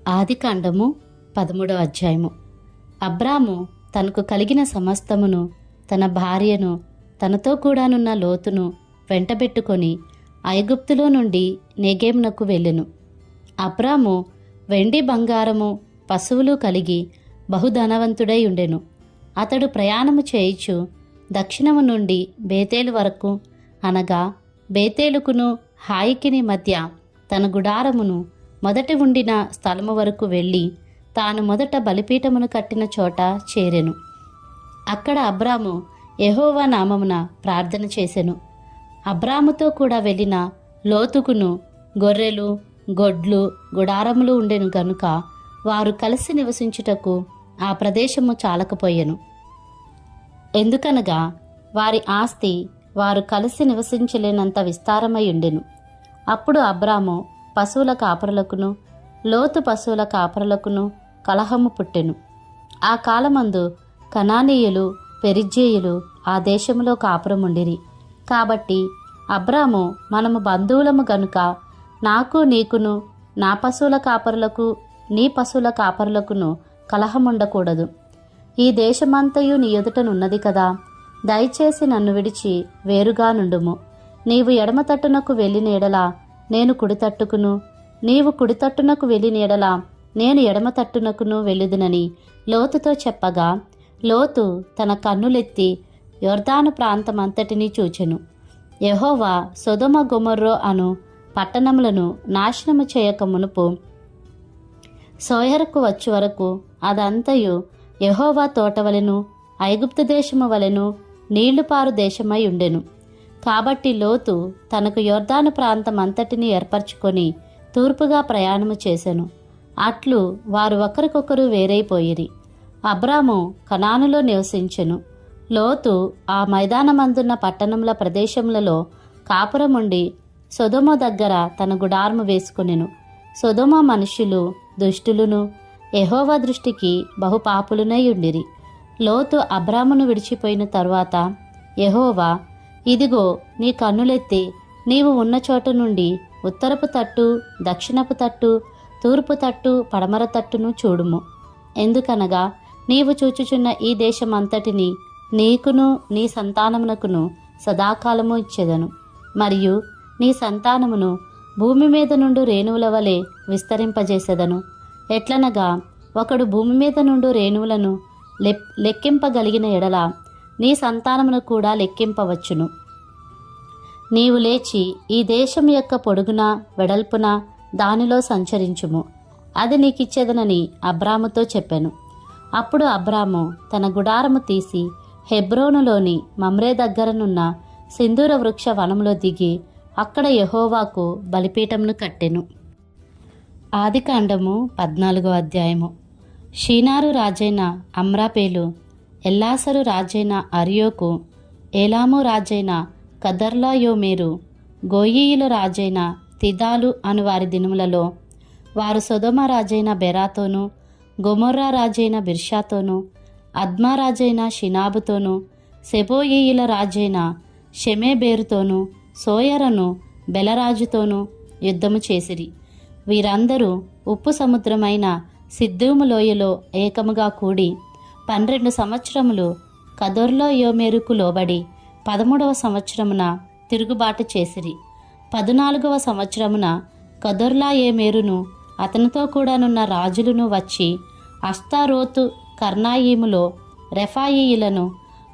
ఆదికాండము 13వ అధ్యాయము. అబ్రాము తనకు కలిగిన సమస్తమును, తన భార్యను, తనతో కూడానున్న లోతును వెంటబెట్టుకొని ఐగుప్తులో నుండి నెగేమునకు వెళ్ళెను. అబ్రాము వెండి బంగారము పశువులు కలిగి బహుధనవంతుడై ఉండెను. అతడు ప్రయాణము చేయుచు దక్షిణము నుండి బేతేలు వరకు, అనగా బేతేలుకును హాయికిని మధ్య తన గుడారమును మొదటి ఉండిన స్థలము వరకు వెళ్ళి తాను మొదట బలిపీఠమును కట్టిన చోట చేరెను. అక్కడ అబ్రాము యెహోవా నామమున ప్రార్థన చేసెను. అబ్రాముతో కూడా వెళ్ళిన లోతుకును గొర్రెలు, గొడ్లు, గుడారములు ఉండెను గనుక వారు కలిసి నివసించుటకు ఆ ప్రదేశము చాలకపోయెను. ఎందుకనగా వారి ఆస్తి వారు కలిసి నివసించలేనంత విస్తారమై ఉండెను. అప్పుడు అబ్రాము పశువుల కాపరులకును, లోతు పశువుల కాపరులకును కలహము పుట్టెను. ఆ కాలమందు కనానీయులు, పెరిజ్జీయులు ఆ దేశంలో కాపురముండిరి. కాబట్టి అబ్రాము, మనము బంధువులము గనుక నాకు నీకును, నా పశువుల కాపరులకు నీ పశువుల కాపరులకును కలహముండకూడదు. ఈ దేశమంతయు నీ ఎదుటనున్నది కదా, దయచేసి నన్ను విడిచి వేరుగా నుండుము. నీవు ఎడమ తట్టునకు వెళ్ళిన ఎడల నేను కుడితట్టుకును, నీవు కుడితట్టునకు వెళ్ళిన ఎడల నేను ఎడమ తట్టునకును వెళ్ళుదునని లోతుతో చెప్పగా, లోతు తన కన్నులెత్తి యొర్దాను ప్రాంతమంతటినీ చూచెను. యెహోవా సొదొమ గొమొర్రా అను పట్టణములను నాశనము చేయక మునుపు సోయరుకు వచ్చు వరకు అదంతయు యెహోవా తోటవలెను, ఐగుప్తు దేశము వలెను నీళ్లుపారు దేశమై ఉండెను. కాబట్టి లోతు తనకు యొర్దాను ప్రాంతమంతటిని ఏర్పరచుకొని తూర్పుగా ప్రయాణము చేసెను. అట్లు వారు ఒకరికొకరు వేరైపోయిరి. అబ్రాము కనానులో నివసించెను. లోతు ఆ మైదానమందున్న పట్టణముల ప్రదేశములలో కాపురముండి సొదొమ దగ్గర తన గుడారము వేసుకొనెను. సొదొమ మనుష్యులు దుష్టులును, యెహోవా దృష్టికి బహుపాపులునై ఉండిరి. లోతు అబ్రామును విడిచిపోయిన తరువాత యెహోవా, ఇదిగో నీ కన్నులెత్తి నీవు ఉన్న చోట నుండి ఉత్తరపు తట్టు, దక్షిణపు తట్టు, తూర్పు తట్టు, పడమర తట్టును చూడుము. ఎందుకనగా నీవు చూచుచున్న ఈ దేశమంతటిని నీకును నీ సంతానమునకును సదాకాలము ఇచ్చెదను. మరియు నీ సంతానమును భూమి మీద నుండి రేణువుల వలె విస్తరింపజేసెదను. ఎట్లనగా ఒకడు భూమి మీద నుండి రేణువులను లెక్కింపగలిగిన ఎడల నీ సంతానమును కూడా లెక్కింపవచ్చును. నీవు లేచి ఈ దేశం యొక్క పొడుగున వెడల్పున దానిలో సంచరించుము, అది నీకిచ్చేదనని అబ్రాముతో చెప్పెను. అప్పుడు అబ్రాము తన గుడారము తీసి హెబ్రోనులోని మమ్రే దగ్గరనున్న సింధూర వృక్ష వనములో దిగి అక్కడ యెహోవాకు బలిపీఠమును కట్టెను. ఆదికాండము 14వ అధ్యాయము. షీనారు రాజైన అమ్రాపేలు, ఎల్లాసరు రాజైన అర్యోకు, ఏలాము రాజైన కదర్లాయోమేరు, గోయీయుల రాజైన తిదాలు అను వారి దినములలో వారు సొదొమ రాజైన బెరాతోను, గొమొర్రా రాజైన బిర్షాతోను, అద్మా రాజైన షినాబుతోను, సెబోయీయుల రాజైన షెమేబేరుతోను, సోయరను బెలరాజుతోనూ యుద్ధము చేసిరి. వీరందరూ ఉప్పు సముద్రమైన సిద్దూము లోయలో ఏకముగా కూడి 12 సంవత్సరములు కదొర్లాయోమెరుకు లోబడి 13వ సంవత్సరమున తిరుగుబాటు చేసిరి. 14వ సంవత్సరమున కదొర్లాయోమెరును అతనితో కూడానున్న రాజులను వచ్చి అష్తారోతు కర్నాయీములో రెఫాయీయులను,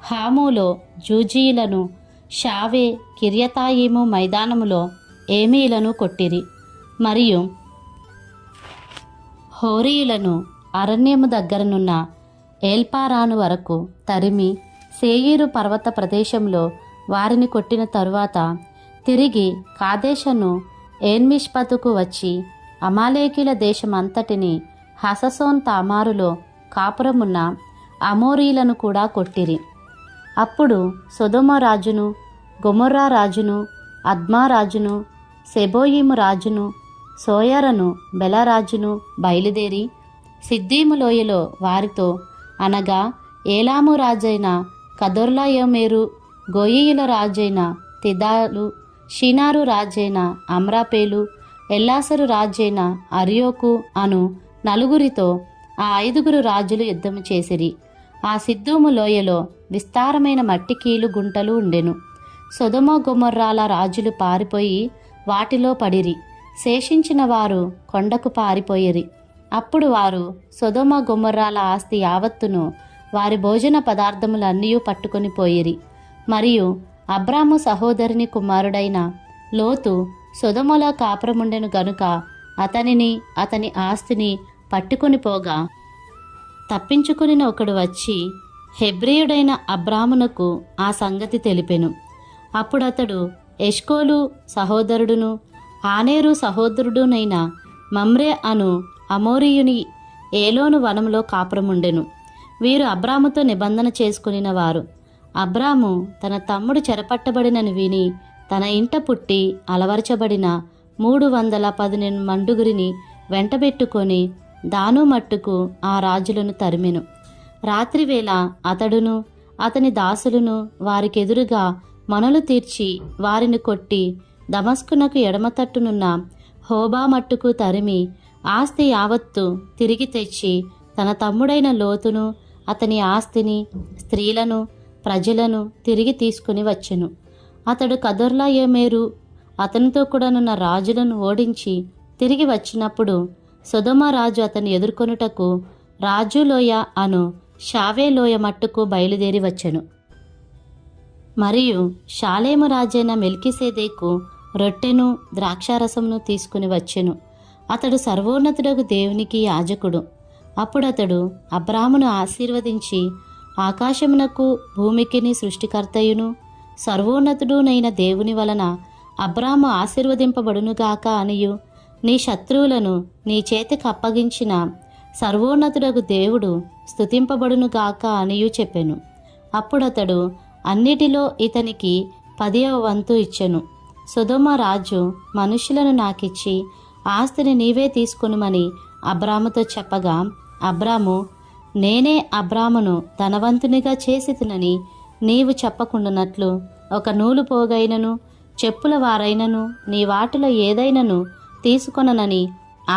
హాములో జూజీయులను, షావే కిర్యతాయిము మైదానములో ఏమీయులను కొట్టిరి. మరియు హోరీయులను అరణ్యము దగ్గరనున్న ఏల్పారాను వరకు తరిమి సేయీరు పర్వత ప్రదేశంలో వారిని కొట్టిన తరువాత తిరిగి కాదేశను ఏన్మిష్పతుకు వచ్చి అమాలేకీల దేశమంతటిని హససోన్ తామారులో కాపురమున్న అమోరీలను కూడా కొట్టిరి. అప్పుడు సొదొమ రాజును, గొమొర్రా రాజును, అద్మా రాజును, సెబోయీము రాజును, సోయరను బెలరాజును బయలుదేరి సిద్దీము లోయలో వారితో, అనగా ఏలాము రాజైన కదొర్లాయోమెరు, గోయీయుల రాజైన తిదాలు, షీనారు రాజైన అమ్రాపేలు, ఎల్లాసరు రాజైన అర్యోకు అను నలుగురితో ఆ 5 రాజులు యుద్ధము చేసిరి. ఆ సిద్దోము లోయలో విస్తారమైన మట్టి కీలు గుంటలు ఉండెను. సొదొమ గొమొర్రాల రాజులు పారిపోయి వాటిలో పడిరి. శేషించిన వారు కొండకు పారిపోయిరి. అప్పుడు వారు సొదొమ గొమొర్రాల ఆస్తి యావత్తును వారి భోజన పదార్థములన్నీ పట్టుకొని పోయిరి. మరియు అబ్రాము సహోదరుని కుమారుడైన లోతు సొదొమలో కాపురముండెను గనుక అతనిని అతని ఆస్తిని పట్టుకొని పోగా తప్పించుకుని ఒకడు వచ్చి హెబ్రీయుడైన అబ్రామునకు ఆ సంగతి తెలిపెను. అప్పుడతడు ఎష్కోలు సహోదరుడును ఆనేరు సహోదరుడునైన మమ్రే అను అమోరీయుని ఏలోను వనంలో కాపురముండెను. వీరు అబ్రాముతో నిబంధన చేసుకునిన వారు. అబ్రాము తన తమ్ముడు చెరపట్టబడినని విని తన ఇంట పుట్టి అలవర్చబడిన 318 మండుగురిని వెంటబెట్టుకొని దాను మట్టుకు ఆ రాజులను తరిమెను. రాత్రివేళ అతడును అతని దాసులను వారికెదురుగా మనలు తీర్చి వారిని కొట్టి దమస్కునకు ఎడమతట్టునున్న హోబా మట్టుకు తరిమి ఆస్తి యావత్తు తిరిగి తెచ్చి తన తమ్ముడైన లోతును అతని ఆస్తిని స్త్రీలను ప్రజలను తిరిగి తీసుకుని వచ్చెను. అతడు కదొర్లాయోమెరు అతనితో కూడానున్న రాజులను ఓడించి తిరిగి వచ్చినప్పుడు సొదొమ రాజు అతన్ని ఎదుర్కొనుటకు రాజులోయ అను షావేలోయ మట్టుకు బయలుదేరి వచ్చెను. మరియు షాలేము రాజైన మెల్కీసెదెకు రొట్టెను ద్రాక్షారసమును తీసుకుని వచ్చెను. అతడు సర్వోన్నతుడగు దేవునికి యాజకుడు. అప్పుడతడు అబ్రామును ఆశీర్వదించి ఆకాశమునకు భూమికిని సృష్టికర్తయును సర్వోన్నతుడునైన దేవుని వలన అబ్రాము ఆశీర్వదింపబడునుగాక అనియు నీ శత్రువులను నీ చేతికి అప్పగించిన సర్వోన్నతుడగు దేవుడు స్తుతింపబడునుగాక అనియు చెప్పెను. అప్పుడతడు అన్నిటిలో ఇతనికి 10వ వంతు ఇచ్చెను. సొదొమ రాజు మనుషులను నాకిచ్చి ఆస్తిని నీవే తీసుకొనుమని అబ్రాముతో చెప్పగా అబ్రాము నేనే అబ్రామును ధనవంతునిగా చేసితినని నీవు చెప్పకుండానట్లు ఒక నూలు పోగైనను చెప్పుల వారైనను నీ వాటిలో ఏదైనను తీసుకొననని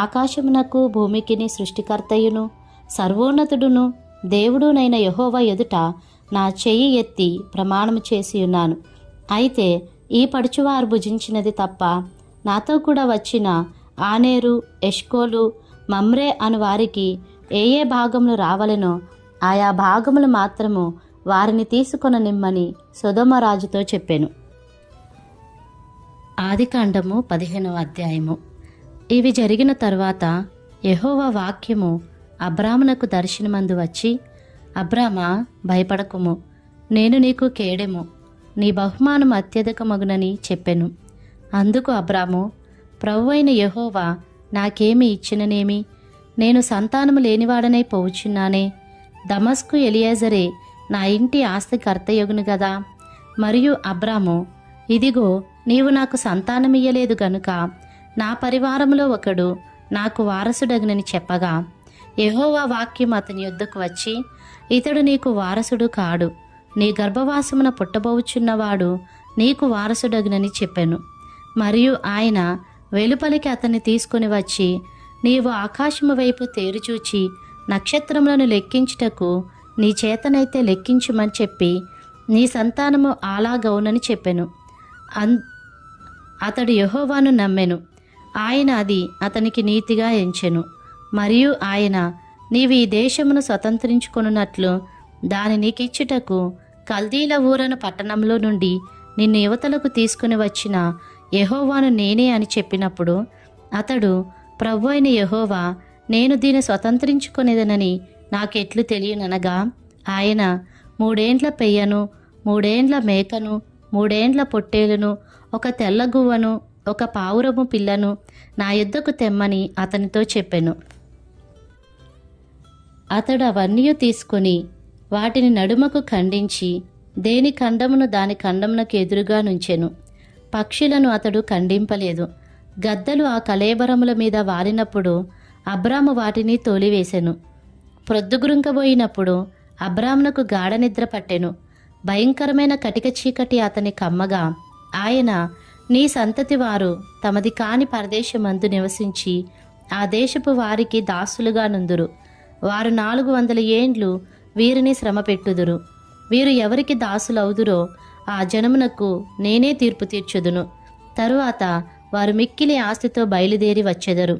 ఆకాశమునకు భూమికిని సృష్టికర్తయును సర్వోన్నతుడును దేవుడునైన యెహోవా ఎదుట నా చెయ్యి ఎత్తి ప్రమాణము చేసి ఉన్నాను. అయితే ఈ పడుచువారు భుజించినది తప్ప నాతో కూడా వచ్చిన ఆనేరు ఎష్కోలు మమ్రే అను వారికి ఏ ఏ భాగములు రావలెనో ఆయా భాగములు మాత్రము వారిని తీసుకొననిమ్మని సొదొమ రాజుతో చెప్పెను. ఆదికాండము 15వ అధ్యాయము. ఇవి జరిగిన తరువాత యెహోవా వాక్యము అబ్రామునకు దర్శనమందు వచ్చి, అబ్రామా భయపడకుము, నేను నీకు కేడెము, నీ బహుమానం అత్యధికమగునని చెప్పెను. అందుకు అబ్రాము, ప్రభువైన యెహోవా నాకేమి ఇచ్చిననేమి, నేను సంతానము లేనివాడనై పోవుచున్నానే, దమస్కు ఎలియాజరే నా ఇంటి ఆస్తి కర్తయగును గదా. మరియు అబ్రాము, ఇదిగో నీవు నాకు సంతానమియ్యలేదు గనుక నా పరివారములో ఒకడు నాకు వారసుడగునని చెప్పగా యెహోవా వాక్యం అతని యొద్దకు వచ్చి, ఇతడు నీకు వారసుడు కాడు, నీ గర్భవాసమున పుట్టబోచున్నవాడు నీకు వారసుడగునని చెప్పెను. మరియు ఆయన వెలుపలికి అతన్ని తీసుకుని వచ్చి, నీవు ఆకాశము వైపు తేరుచూచి నక్షత్రములను లెక్కించుటకు నీ చేతనైతే లెక్కించుమని చెప్పి నీ సంతానము అలాగవునని చెప్పెను. అతడు యెహోవాను నమ్మెను, ఆయన అది అతనికి నీతిగా ఎంచెను. మరియు ఆయన, నీవు ఈ దేశమును స్వతంత్రించుకొనున్నట్లు దాని నీకిచ్చుటకు కల్దీల ఊరను పట్టణంలో నుండి నిన్ను యువతలకు తీసుకుని వచ్చిన యెహోవాను నేనే అని చెప్పినప్పుడు అతడు, ప్రభు అయిన యెహోవా, నేను దీన్ని స్వతంత్రించుకొనేదనని నాకెట్లు తెలియననగా ఆయన, 3 ఏండ్ల పెయ్యను, 3 ఏండ్ల మేకను, 3 ఏండ్ల పొట్టేలును, ఒక తెల్లగువ్వను, ఒక పావురము పిల్లను నా యొద్దకు తెమ్మని అతనితో చెప్పెను. అతడు అవన్నీ తీసుకొని వాటిని నడుమకు ఖండించి దేని ఖండమును దాని ఖండమునకు ఎదురుగా నుంచెను. పక్షులను అతడు ఖండింపలేదు. గద్దలు ఆ కళేబరముల మీద వాలినప్పుడు అబ్రాము వాటిని తోలివేసెను. ప్రొద్దుగురుంకబోయినప్పుడు అబ్రామునకు గాఢ నిద్ర పట్టెను. భయంకరమైన కటిక చీకటి అతని కమ్మగా ఆయన, నీ సంతతి వారు తమది కాని పరదేశమందు నివసించి ఆ దేశపు వారికి దాసులుగా నుందురు. వారు 400 ఏండ్లు వీరిని శ్రమ పెట్టుదురు. వీరు ఎవరికి దాసులవుదురో ఆ జనమునకు నేనే తీర్పు తీర్చుదును. తరువాత వారు మిక్కిలి ఆస్తితో బయలుదేరి వచ్చెదరు.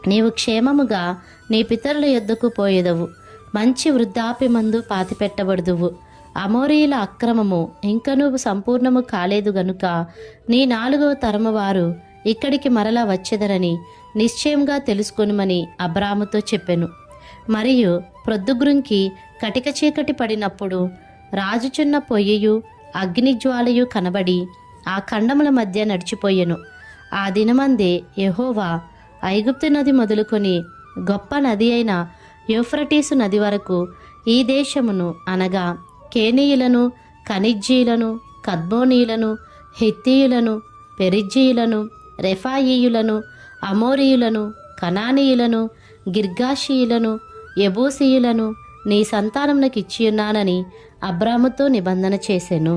నీవు క్షేమముగా నీ పితరుల యొద్దకు పోయేదవు. మంచి వృద్ధాప్యమందు పాతిపెట్టబడుదువు. అమోరీయుల అక్రమము ఇంకనూ సంపూర్ణము కాలేదు గనుక నీ 4వ తరము వారు ఇక్కడికి మరలా వచ్చెదరని నిశ్చయంగా తెలుసుకొనుమని అబ్రాముతో చెప్పెను. మరియు ప్రొద్దుగ్రుంకి కటిక చీకటి పడినప్పుడు రాజుచున్న పొయ్యియు అగ్నిజ్వాలయు కనబడి ఆ ఖండముల మధ్య నడిచిపోయెను. ఆ దినమందే యెహోవా ఐగుప్తు నది మొదలుకొని గొప్ప నది అయిన యూఫ్రటీసు నది వరకు ఈ దేశమును అనగా కేనీయులను, కనిజ్జీయులను, కద్మోనీయులను, హిత్తీయులను, పెరిజ్జీయులను, రెఫాయీయులను, అమోరీయులను, కనానీయులను, గిర్గాషీయులను, యెబూసీయులను నీ సంతానమునకిచ్చియున్నానని అబ్రాముతో నిబంధన చేసెను.